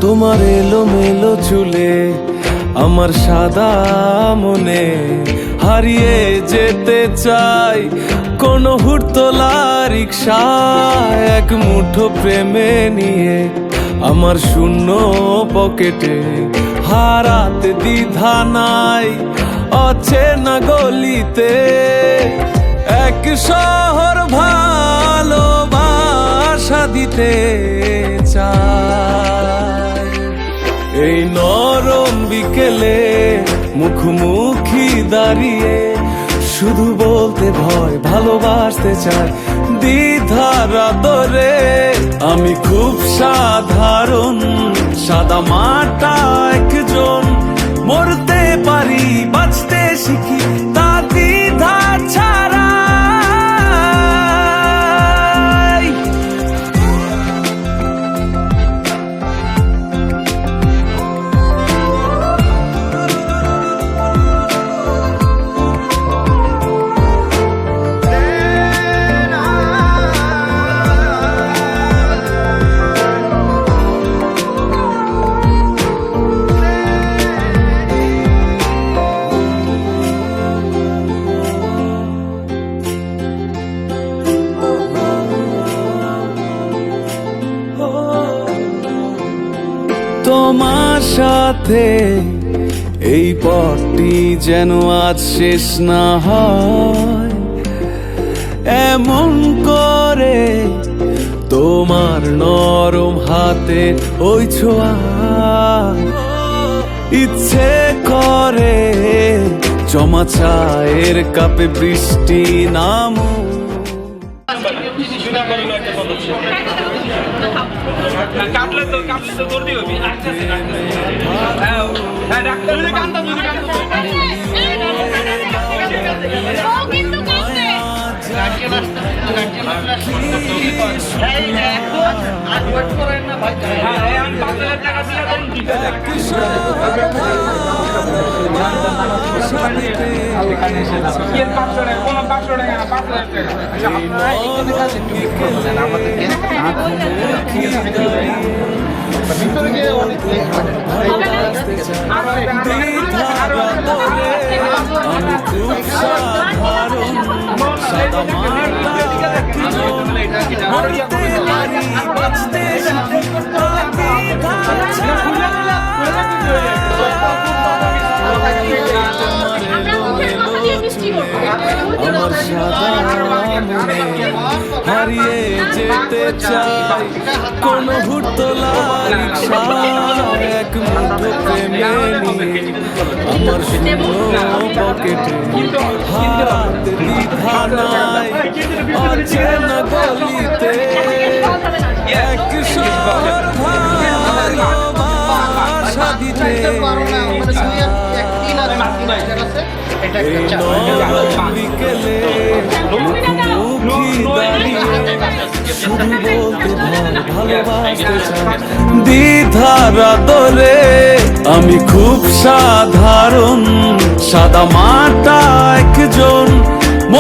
তোমার এলোমেলো চুলে আমার সাদা মনে হারিয়ে যেতে চাই কোন হুড়তোলা রিক্সা এক মুঠো প্রেমে নিয়ে আমার শূন্য পকেটে হারাতে দ্বিধা নাই অচেনা গলিতে এক শহর ভালোবাসা দিতে চাই। এই নরম বিকেলে মুখোমুখি দাঁড়িয়ে শুধু বলতে ভয় ভালোবাসতে চাই দ্বিধার আদরে। আমি খুব সাধারণ সাদা মাটা একজন, মরতে পারি বাঁচতে শিখি তা দ্বিধা ছাড়া। তোমার সাথে এই পথটি যেন আজ শেষ না হয়, এমন করে তোমার নরম হাতে ওই ছোঁয়া ইচ্ছে করে জমা চায়ের কাপে বৃষ্টি নামু। কাটলে তো তোর দিবি হ্যাঁ ডাক্তার কান্দা যদি কান্দা আমি 5,000 টাকা দিলে তখন দিতে দেখ। কি 500 টাকা? কোনো 500 টাকা না, 5,000 টাকা। আমি খুব সাধারণ সাদা মাটা মরতে পারি বাঁচতে শিখি আমার সাদা মনে হারিয়ে যেতে চাই কোন হুটতোলা রিক্সা এক মুঠো প্রেমে নিয়ে আমার শূন্য পকেটে হাত দ্বিধা নাই অচেনা গলিতে এক ভালোবাসা দিতে বিকেলে মুখোমুখি দাঁড়িয়ে শুধু বলতে ভালোবাসতে চাই দ্বিধার আদরে আমি খুব সাধারণ সাদা মাটা একজন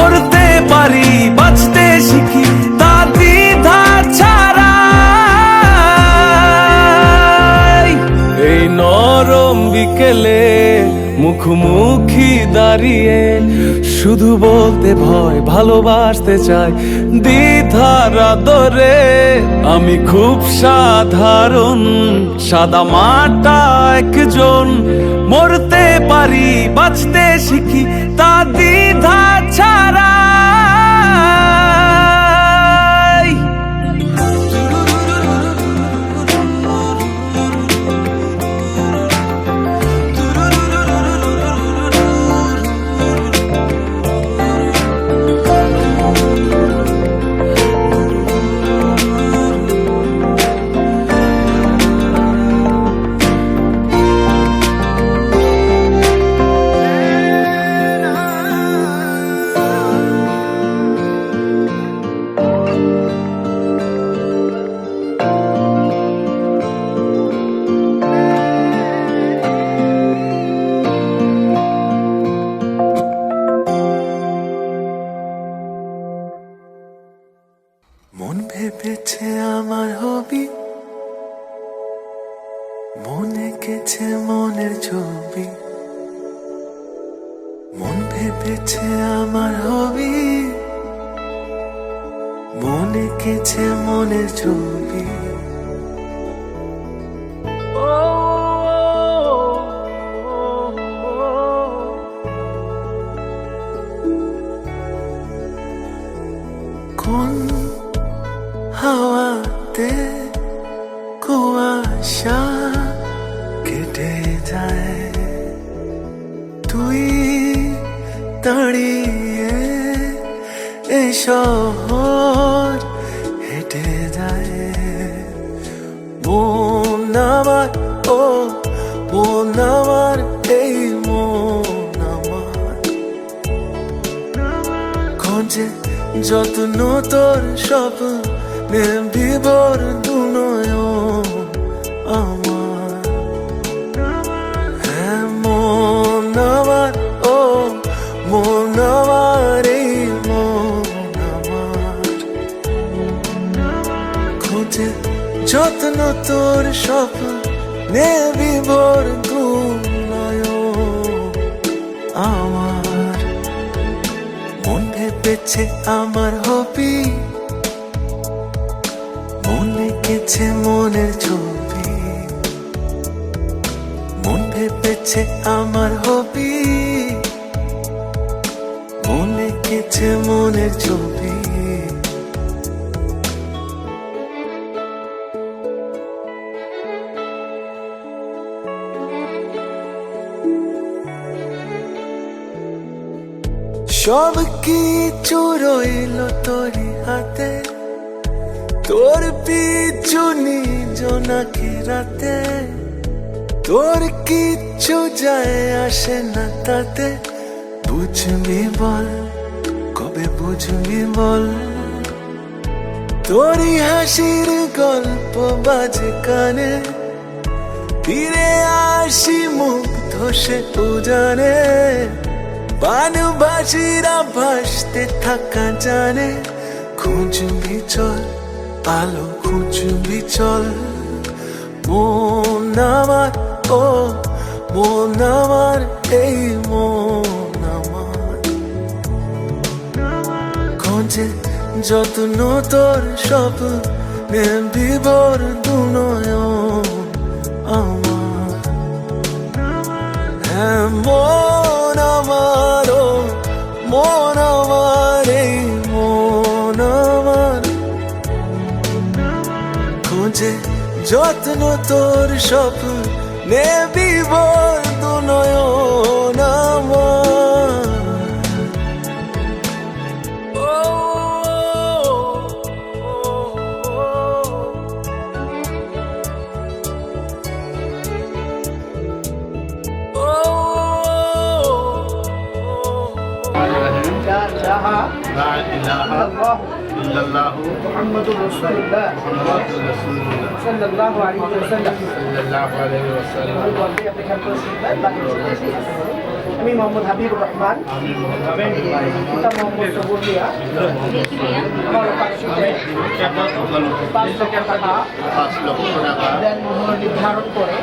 মরতে পারি বাঁচতে শিখি তা দ্বিধা ছাড়া এই নরম বিকেলে মুখোমুখি দাঁড়িয়ে শুধু বলতে ভয় ভালোবাসতে চাই দ্বিধার আদরে আমি খুব সাধারণ সাদা মাটা একজন মরতে পারি বাঁচতে শিখি তা দ্বিধা ছাড়া মন ভেবেছে আমার হবি মন এঁকেছে মনের ছবি মন ভেবেছে আমার হবি মন এঁকেছে মনের ছবি কোন হাওয়াতে কুয়াশা কেটে যায় তুই দাঁড়িয়ে এই শহর হেঁটে যায় মন আমার ও মন আমার এই মন আমার খোঁজে যত্ন তোর স্বপ্নে বিভোর দুনয়ন আমার হ্যাঁ মন আমার ও মন আমার এই মন আমার খোঁজে যত্ন তোর স্বপ্নে বিভোর দুনয়ন আমার মন ভেবেছে আমার হবি মন এঁকেছে মনের ছবি মন ভেবেছে আমার হবি মন এঁকেছে মনের ছবি সব কিছু রইল তোরই হাতে তোর পিছু নিজনাকে রাতে তোর কিচ্ছু যায় আসে না তাতে বুঝবি বল কবে বুঝবি বল তোরই হাসির গল্প বাজে কানে ফিরে আসি মুগ্ধ সে উজানে বানবাসীরা ভাসতে থাকা জানে খুঁজবি চল আলো খুঁজবি চল মন আমার ও মন আমার এই মন আমার খোঁজে যত্ন তোর স্বপ্নে বিভোর দুনয়ন আমার হ্যাঁ মন আমার ও মন আমার এই মন আমার খোঁজে যত্ন তোর স্বপ্নে বিভোর দুনয়ন আমার لا إله إلا الله محمد رسول الله صلى الله عليه وسلم আমি মোহাম্মদ হাবিবুর রহমান পিতা মোহাম্মদ সবুরিয়া আমার কাছে 5 লক্ষ টাকা দেন মোহর নির্ধারণ করে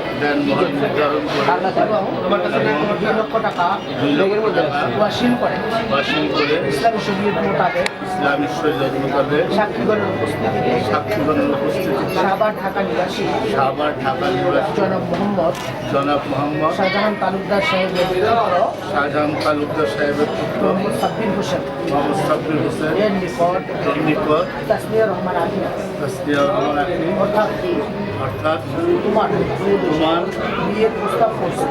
এবং আমার কাছে 2 লক্ষ টাকা ওয়াসিল করে ইসলামী শরীয়ত মোতাবেক সাক্ষীগণের উপস্থিতিতে শাহবাগ ঢাকা নিবাসী জনাব মোহাম্মদ শাহজাহান তালুকদার সাহেবের পুত্র মোহাম্মদ সাব্বির হোসেন এর নিকট তাসনিয়া রহমান আলী অর্থাৎ তোমার বিয়ের প্রস্তাব করছে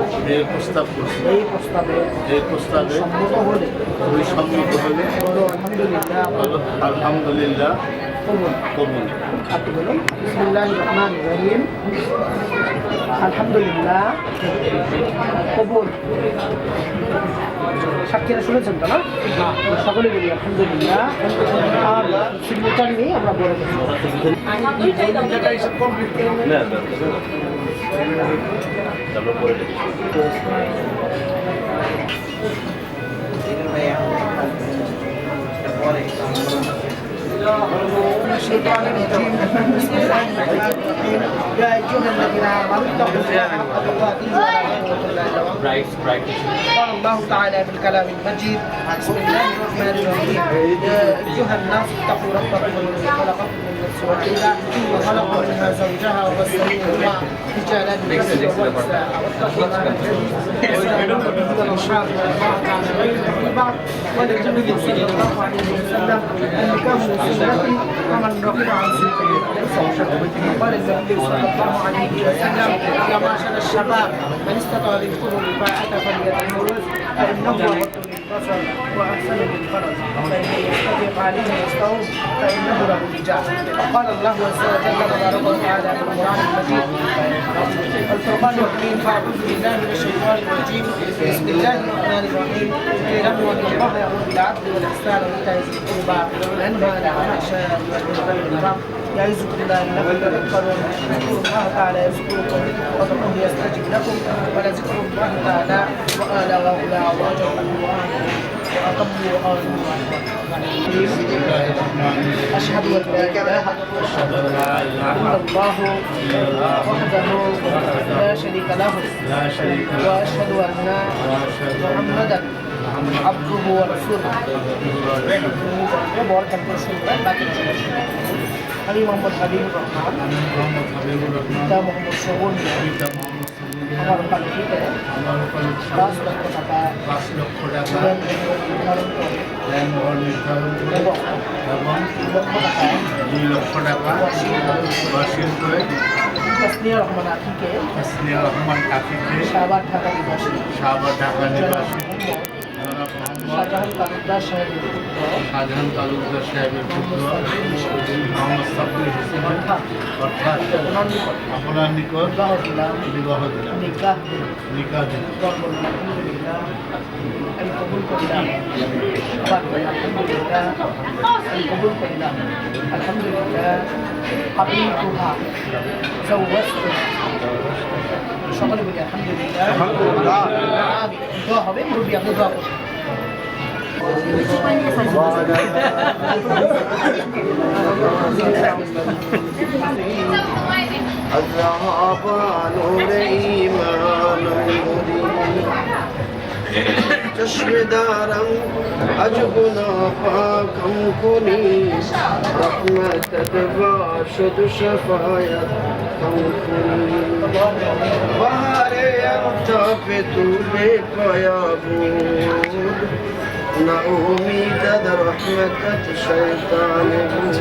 এই প্রস্তাবে সম্মত হলে বলো আলহামদুলিল্লাহ কবুল আপনি বলুন বিসমিল্লাহির রহমানির রহিম আলহামদুলিল্লাহ কবুল সাক্ষীরা শুনেছেন তো না সকলে বলি আলহামদুলিল্লাহ আর সিগনেচার নিয়ে আমরা বলে الشيطان الرجيم بسم الله الرحمن الرحيم يا أيها الذين آمنوا اتقوا الله حق تقاته ولا تموتن إلا وأنتم قال الله تعالى في الكلام المجيد بسم الله الرحمن الرحيم يا أيها الناس اتقوا ربكم الذي خلقكم من نفس واحدة وخلق منها زوجها وبث منهما رجالا كثيرا ونساء واتقوا الله الذي والأرحام إن الله كان عليكم رقيبا وللنبي صلى الله عليه وسلم النكاح سنتي فمن رغب عن سنتي ليس بشرط قال النبي صلى الله عليه وسلم يا معشر الشباب من استطاع منكم الباءة فليتزوج فإنه أغض للبصر وأحسن للفرج فإن يستطيع عليه يستوم فإنه له وجاء وقال الله عز وجل تبارك وتعالى في القرآن المجيد الفرقان الحكيم فأعوذ بالله من الشيطان الرجيم بسم الله الرحمن الرحيم اعلموا أن الله يأمر بالعدل والإحسان وإيتاء ذي القربى وينهى عن الفحشاء والمنكر والبغي يعظكم لعلكم تذكرون اذكروا الله تعالى يذكركم وادعوه يستجب لكم ولذكر الله تعالى وآلاء وأولى وأجر الله وأقم وآمنوا أشهد أن لا إله إلا الله وحده لا شريك له وأشهد أن محمدا عبده ورسوله وبركة رسوله আমি মোহাম্মদ হাবিবুর রহমান পিতা মোহাম্মদ শোভন আমার পাখিতে 5 লক্ষ টাকা নির্ধারণ করে এবং 2 লক্ষ টাকা ওয়াসিল করে তাসনিয়া রহমান আখিকে শাহবাগ ঢাকা নিবাসী শাহজাহান তালুকদার সাহেবের পুত্র শাহজাহান তালুকদার সাহেবের পুত্র মোহাম্মদ সাব্বির হোসেন অর্থাৎ আপনার নিকট বিবাহ দিলাম নিকাহ দিলাম আমি কবুল করিলাম আবার বলি, আলহামদুলিল্লাহ আমি কবুল করিলাম আলহামদুলিল্লাহ হাবিবুহা জাওয়াজতুহা সকলে বলি আলহামদুলিল্লাহ আমিন। দোয়া হবে, মুরব্বি আপনি দোয়া করুন। چشمدارم اجبنا پاکم کنی رحمت باشد شفایت کم کنی بهار الطاف تو بے پایا بود نا امید در رحمتت شیطان بود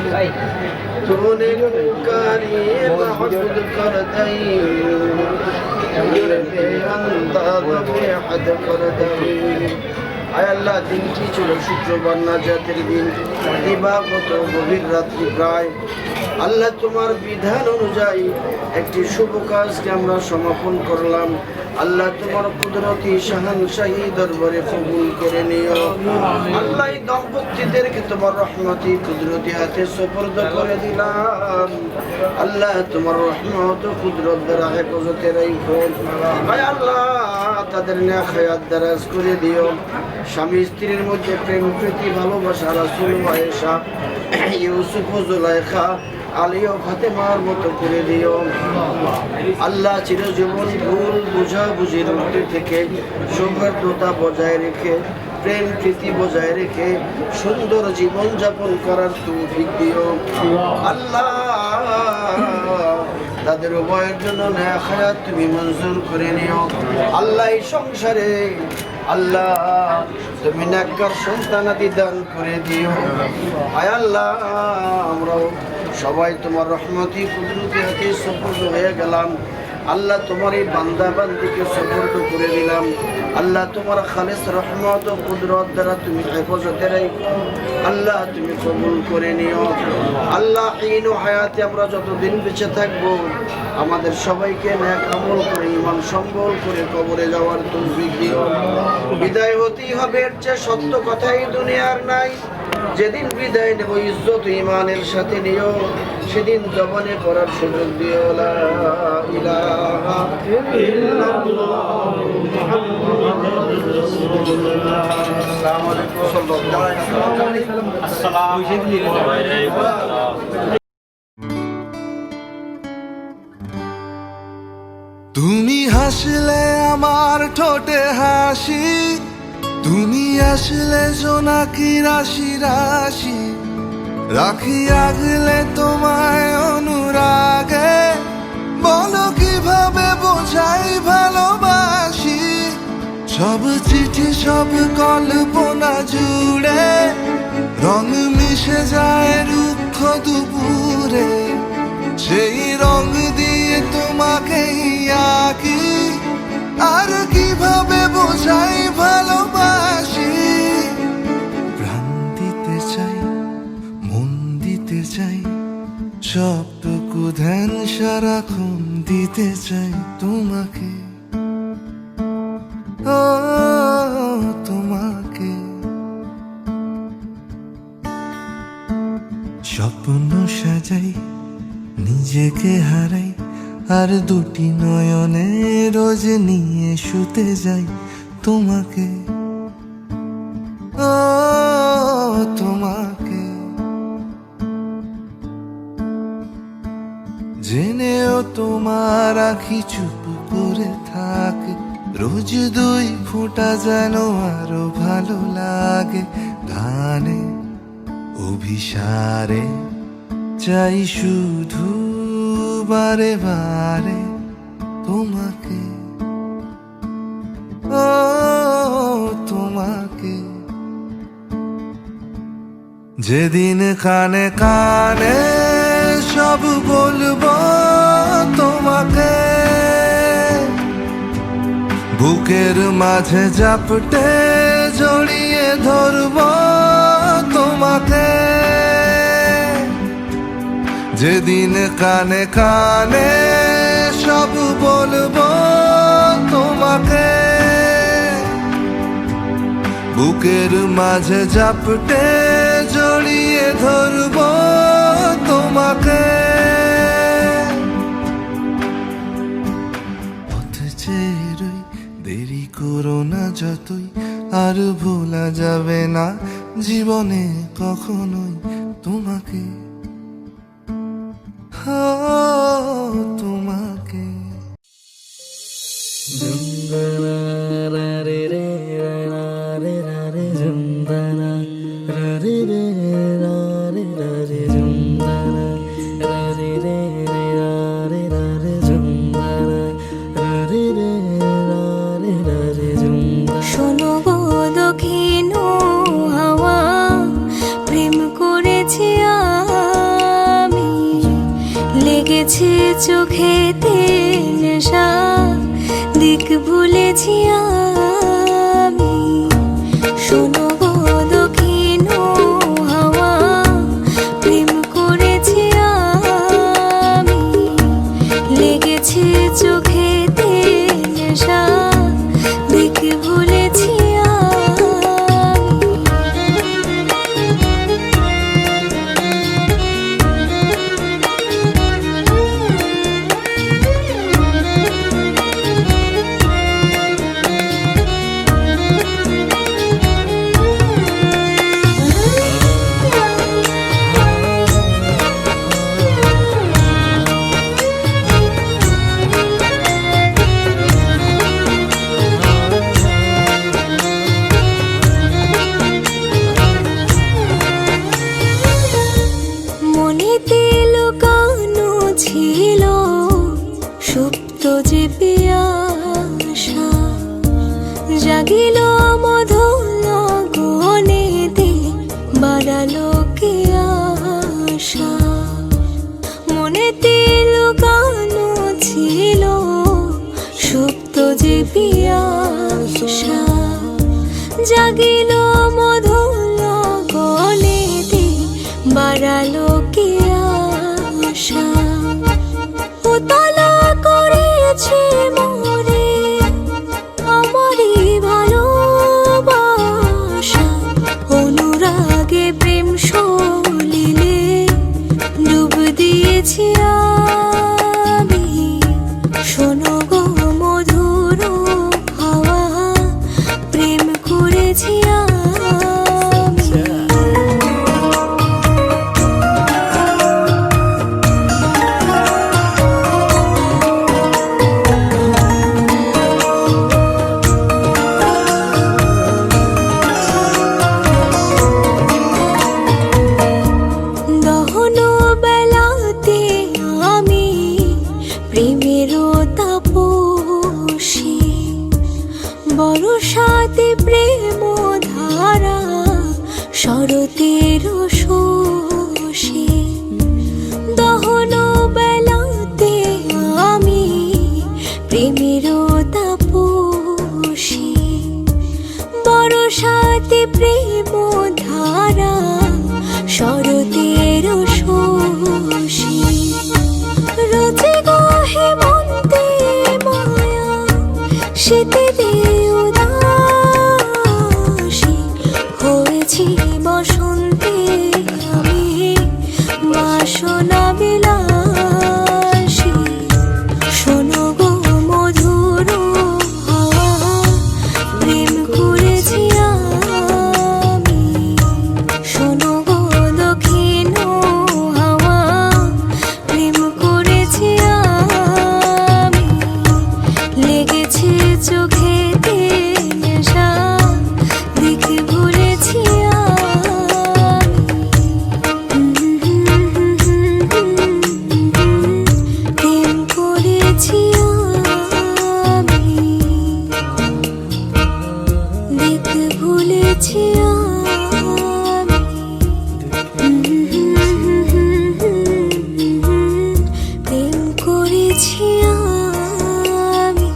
تو نے کاری محبوب کر دئی আয় আল্লাহ, দিনটি ছিল শুক্রবার নাজাতের দিন, দিবাগত গভীর রাত্রি প্রায়। আল্লাহ, তোমার বিধান অনুযায়ী একটি শুভ কাজকে আমরা সমাপন করলাম। আল্লাহ, তোমার কুদরতি শাহানশাহী দরবারে কবুল করে নিও। আল্লাহ, এই দম্পতিদেরকে তোমার রহমতি কুদরতি হাতে সুপর্দ করে দিলাম। আল্লাহ, তোমার রহমত ও কুদরত দ্বারা হেফাজতে রাখো। আয় আল্লাহ, তাদের নেক হায়াত দারাজ করে দিও। স্বামী স্ত্রীর মধ্যে প্রেম প্রীতি ভালোবাসা রাসূল আয়েশা ইউসুফ ও জুলাইখা আলী ও ফাতেমার মতো করে দিও। আল্লাহ, চিরজীবন ভুল বুঝাবুঝির মধ্যে থেকে সৌহার্দ্যতা বজায় রেখে প্রেম প্রীতি বজায় রেখে সুন্দর জীবন যাপন করার তৌফিক দিও। আল্লাহ, তাদের উভয়ের জন্য নেক হায়াত তুমি মঞ্জুর করে নিও। আল্লাহ, এই সংসারে আল্লাহ তুমি নেককার সন্তানাদি দান করে দিও। আয় আল্লাহ, আমরাও সবাই তোমার রহমতি কুদরতি হাতে সুপর্দ হয়ে গেলাম। আল্লাহ, তোমার এই বান্দা বান্দিকে সুপর্দ করে দিলাম। আল্লাহ, তোমার খালেস রহমত ও কুদরত দ্বারা তুমি হেফাজতে রাখো। আল্লাহ, তুমি কবুল করে নিও। আল্লাহ, হীন ও হায়াতে আমরা যতদিন বেঁচে থাকবো আমাদের সবাইকে নেক আমল করে ঈমান সম্বল করে কবরে যাওয়ার তৌফিক দিও। বিদায় হতেই হবে, এর চেয়ে সত্য কথাই দুনিয়ার নাই। যেদিন বিদায় নেব ইজ্জত ঈমানের সাথে নিও, সেদিন জবানে পড়ার সুযোগ দিও লা ইলাহা ইল্লাল্লাহ মুহাম্মাদুর রাসূলুল্লাহ। আসসালামু আলাইকুম আসসালামু আলাইকুম। তুমি হাসলে আমার ঠোঁটে হাসি, তুমি আসলে জোনাকি রাশি রাশি, রাখি আগলে তোমায় অনুরাগে, বলো কিভাবে বোঝাই ভালোবাসি। সব চিঠি সব কল্পনা জুড়ে রং মিশে যায় রুক্ষ দুপুরে, সেই রং দিয়ে তোমাকে আঁকি, আর কিভাবে বোঝাই ভালোবাসি। প্রাণ দিতে চাই, মন দিতে চাই, সবটুকু ধ্যান সারাক্ষণ দিতে চাই তোমাকে, ও তোমাকে। স্বপ্ন সাজাই, নিজেকে হারাই, আর দুটি নয়নে রোজ নিয়ে শুতে যাই তোমাকে, ও তোমাকে। জেনেও তোমার আখি চুপ করে থাকে, রোজ দুই ফোঁটা যেন আরো ভালো লাগে। গানে অভিসারে চাই শুধু বারে বারে তোমাকে, ও তোমাকে। যেদিন কানে কানে সব বলবো তোমাকে, বুকের মাঝে জাপটে জড়িয়ে ধরবো তোমাকে, যেদিন কানে কানে সব বলবো তোমাকে, বুকের মাঝে জাপটে জড়িয়ে ধরবো তোমাকে। পথ চেয়ে রই, দেরি করো না যতই, আর ভোলা যাবে না জীবনে কখনোই তোমাকে, তোমাকে। শোনো গো দক্ষিণ হাওয়া, প্রেম করেছি আমি, লেগেছে চোখেতে নেশা, দিক ভুলেছি আমি। শোনো গো দক্ষিণ হাওয়া, প্রেম করেছি আমি, লেগেছে চোখেতে নেশা, দিক ভুলেছি মনেতে লুকানো ছিল সুপ্ত যে পিয়াসা, জাগিল মধুর গনেতে, বাড়ালো কে আশা। মনেতে লুকানো ছিল সুপ্ত যে পিয়াসা, জাগিল মধুর গনেতে, বাড়ালো কে আশা। উতলা করেছে মোরে আমারই ভালোবাসা, অনুরাগে প্রেম সলিলে ডুব দিয়েছি আমি। শোনো গো মধুর হাওয়া, প্রেম করেছি আমি। দহন বেলাতে আমি প্রেমেরও তাপসী, বরসাতে প্রেম ধারা, শরতের শোষী। দহন বেলাতে আমি প্রেমেরও তাপসী, বরসাতে প্রেম ধারা, শরতের শোষী। রোজে গো হেমন্তে মায়া, শীতে উদাসী, হয়েছি বসন্তে আমি বাসনা বিলাসী। শোনো গো মধুর হাওয়া, প্রেম করেছি আমি। শোনো গো দক্ষিণ হাওয়া, প্রেম করেছি আমি, লেগেছে চোখেতে নেশা, দিক ভুলেছি প্রেম করেছি আমি, দিক ভুলেছি প্রেম করেছি আমি।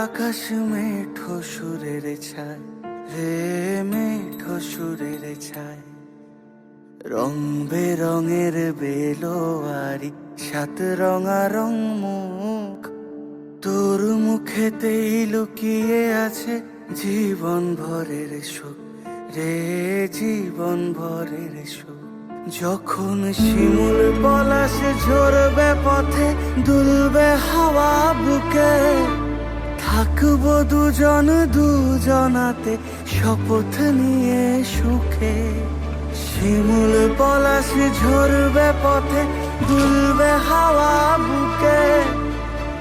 আকাশ মেঠো সুরের ছায় রে মেঠো সুরের ছায় রং বেরঙের বেলোয়ারি সাত রঙারং মুখ তোর মুখেতেই লুকিয়ে আছে জীবন ভরের সুখ রে জীবন ভরের সুখ যখন শিমুল পলাশে ঝরবে পথে দুলবে হাওয়া বুকে থাকবো দুজন দুজনাতে শপথ নিয়ে সুখে শিমুল পলাশে ঝরবে পথে দুলবে হাওয়া বুকে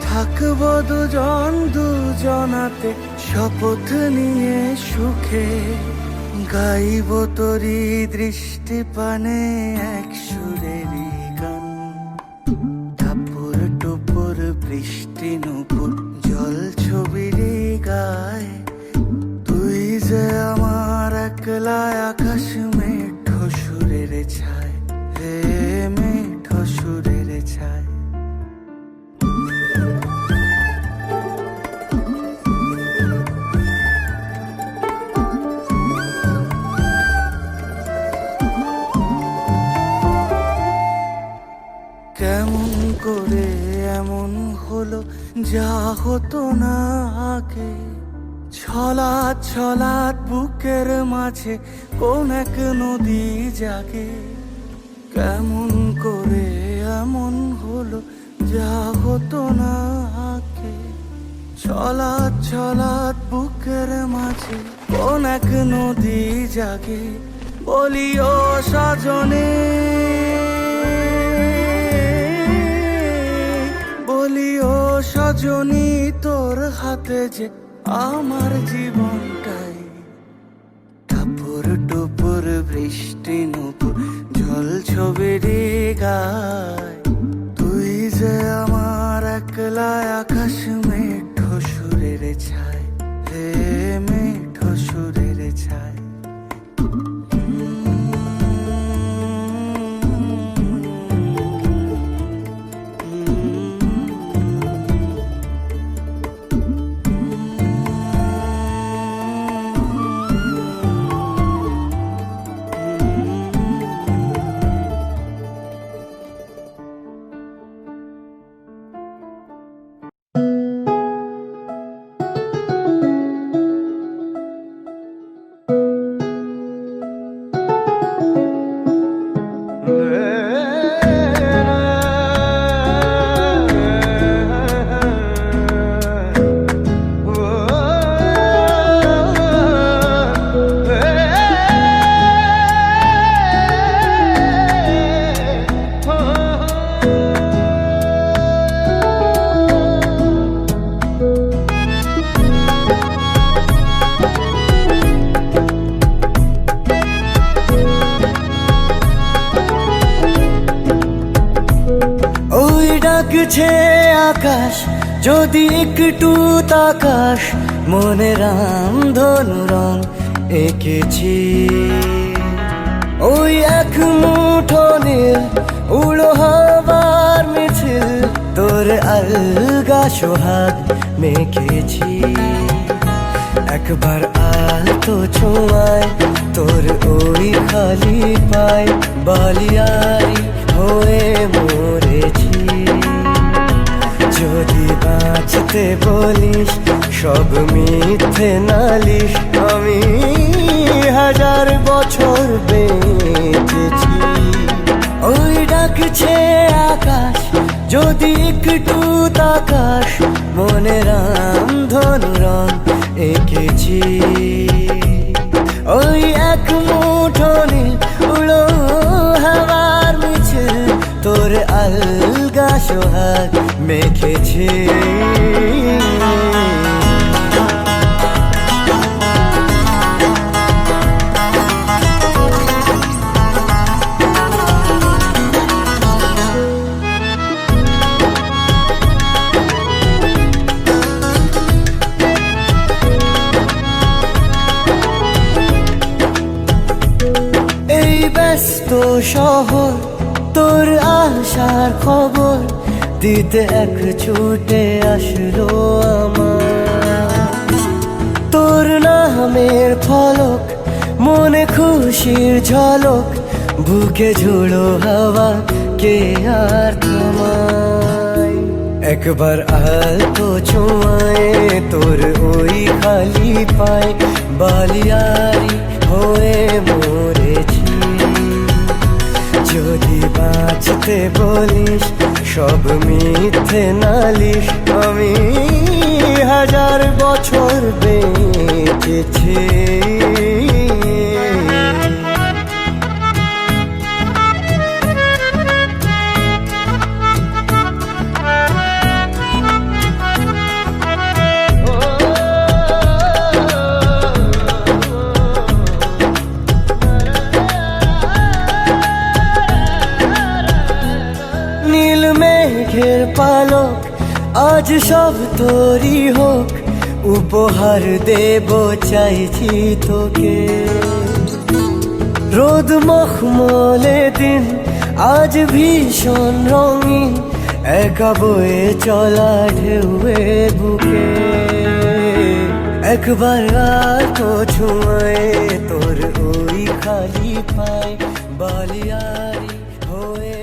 থাকবো দুজন দুজনাতে শপথ নিয়ে সুখে গাইব তোরি দৃষ্টি পানে এক সুরেরই গান টাপুর টুপুর বৃষ্টি নুপুর জল ছবির গায় তুই যে আমার একলা আকাশ মেঠো সুরের ছায় হে মেঠো সুরের ছায় কেমন করে এমন হলো যা হতো না আগে ছলাৎ ছলাৎ বুকের মাঝে কোন এক নদী জাগে কেমন করে এমন হলো যা হতো না আগে ছলাৎ ছলাৎ বুকের মাঝে কোন এক নদী জাগে বলিও সজনে বলিও সজনী তোর হাতে যে আমার জীবনটাই টাপুর টুপুর বৃষ্টি নুপুর জল ছবির গায় তুই যে আমার একলা আকাশ মেঠো সুরের ছায় হে মেঠো সুরের ছায় ডাকছে আকাশ যদি একটু তাকাস মনে রাম ধনু রং এঁকেছি ওই এক মুঠো নীল উড়ো হবার মিছিল তোর আলগা সোহাগ মেখেছি একবার আলতো ছোঁয়ায় তোর ওই খালি পায় বালিয়ারি হয়ে মরেছি যদি বাঁচতে বলিস সব মিথ্যে নালিশ আমি 1000 বছর বেঁচেছি ওই ডাকছে আকাশ যদি একটু তাকাস মনে রাম ধনু রং এঁকেছি ওই এক মুঠো নীল উড়ো হাওয়ার মিছিল তোর আলগা সোহাগ মেখেছি এই ব্যস্ত শহর তোর আশার খবর দিতে এক ছুটে আসলো আমার খুশির ঝলক বুকে ঝোড়ো হাওয়া কে আর থামায় একবার আলতো ছোঁয়ায় তোর ওই খালি পায় বালিয়ারি হয়ে মরেছি যদি বাঁচতে বলিস সব মিথ্যে নালিশ আমি 1000 বছর বেঁচেছি নীল মেঘের পালক আজ সব তোরই হোক উপহার দেব চাইছি তোকে রোদ মখমলে দিন আজ ভীষণ রঙিন একা বয়ে চলা ঢেউয়ে বুকে একবার আর তো ছুঁয়ে তোর ওই খালি পায় বালিয়ারি হয়ে